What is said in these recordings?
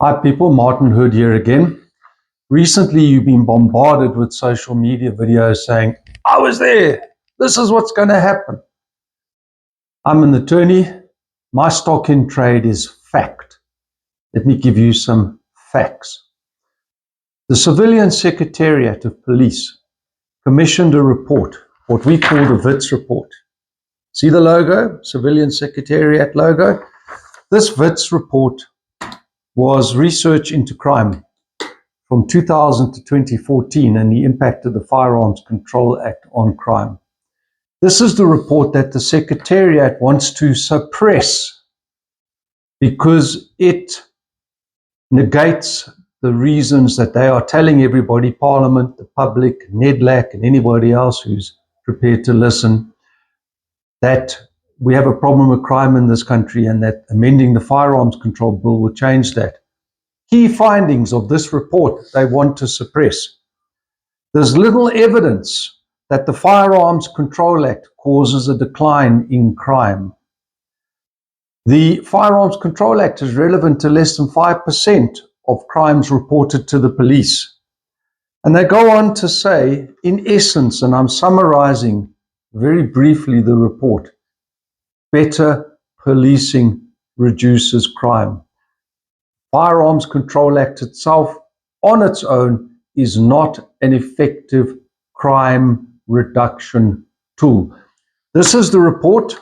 Hi people, Martin Hood here again. Recently you've been bombarded with social media videos saying, I was there, this is what's going to happen. I'm an attorney, my stock in trade is fact. Let me give you some facts. The Civilian Secretariat of Police commissioned a report, what we call the WITS report. See the logo, Civilian Secretariat logo? This WITS report was research into crime from 2000 to 2014 and the impact of the Firearms Control Act on crime. This is the report that the Secretariat wants to suppress because it negates the reasons that they are telling everybody, Parliament, the public, Nedlac, and anybody else who's prepared to listen, that we have a problem with crime in this country and that amending the Firearms Control Bill will change that. Key findings of this report they want to suppress. There's little evidence that the Firearms Control Act causes a decline in crime. The Firearms Control Act is relevant to less than 5% of crimes reported to the police. And they go on to say, in essence, and I'm summarizing very briefly the report, better policing reduces crime. Firearms Control Act itself, on its own, is not an effective crime reduction tool. This is the report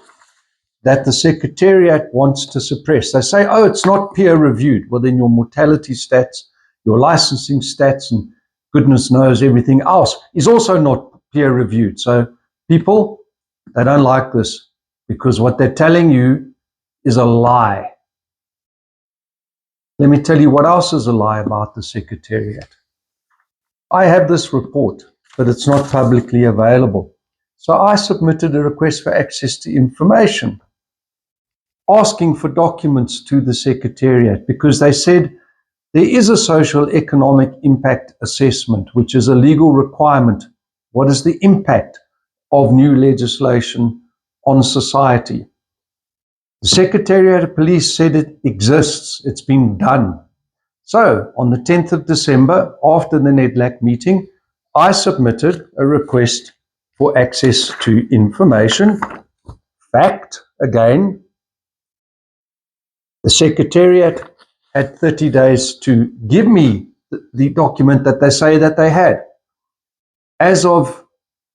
that the Secretariat wants to suppress. They say, oh, it's not peer-reviewed. Well, then your mortality stats, your licensing stats, and goodness knows everything else is also not peer-reviewed. So people, they don't like this because what they're telling you is a lie. Let me tell you what else is a lie about the Secretariat. I have this report, but it's not publicly available. So I submitted a request for access to information, asking for documents to the Secretariat because they said there is a social economic impact assessment, which is a legal requirement. What is the impact of new legislation on society? The Secretariat of Police said it exists, it's been done. So on the 10th of December, after the Nedlac meeting, I submitted a request for access to information. Fact, again, the Secretariat had 30 days to give me the document that they say that they had. As of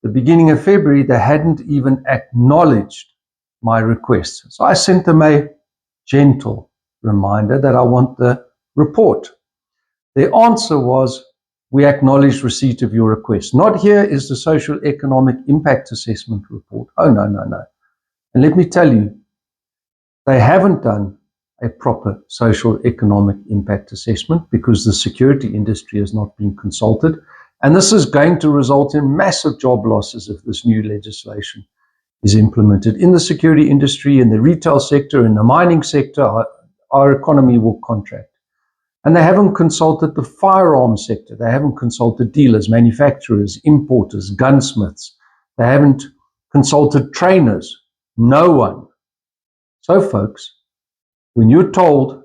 the beginning of February, they hadn't even acknowledged my request. So I sent them a gentle reminder that I want the report. Their answer was, we acknowledge receipt of your request. Not here is the social economic impact assessment report. Oh, no. And let me tell you, they haven't done a proper social economic impact assessment because the security industry has not been consulted. And this is going to result in massive job losses if this new legislation is implemented. In the security industry, in the retail sector, in the mining sector, our economy will contract. And they haven't consulted the firearms sector. They haven't consulted dealers, manufacturers, importers, gunsmiths. They haven't consulted trainers. No one. So, folks, when you're told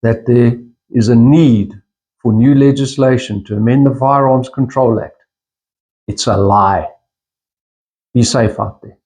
that there is a need for new legislation to amend the Firearms Control Act, it's a lie. Be safe out there.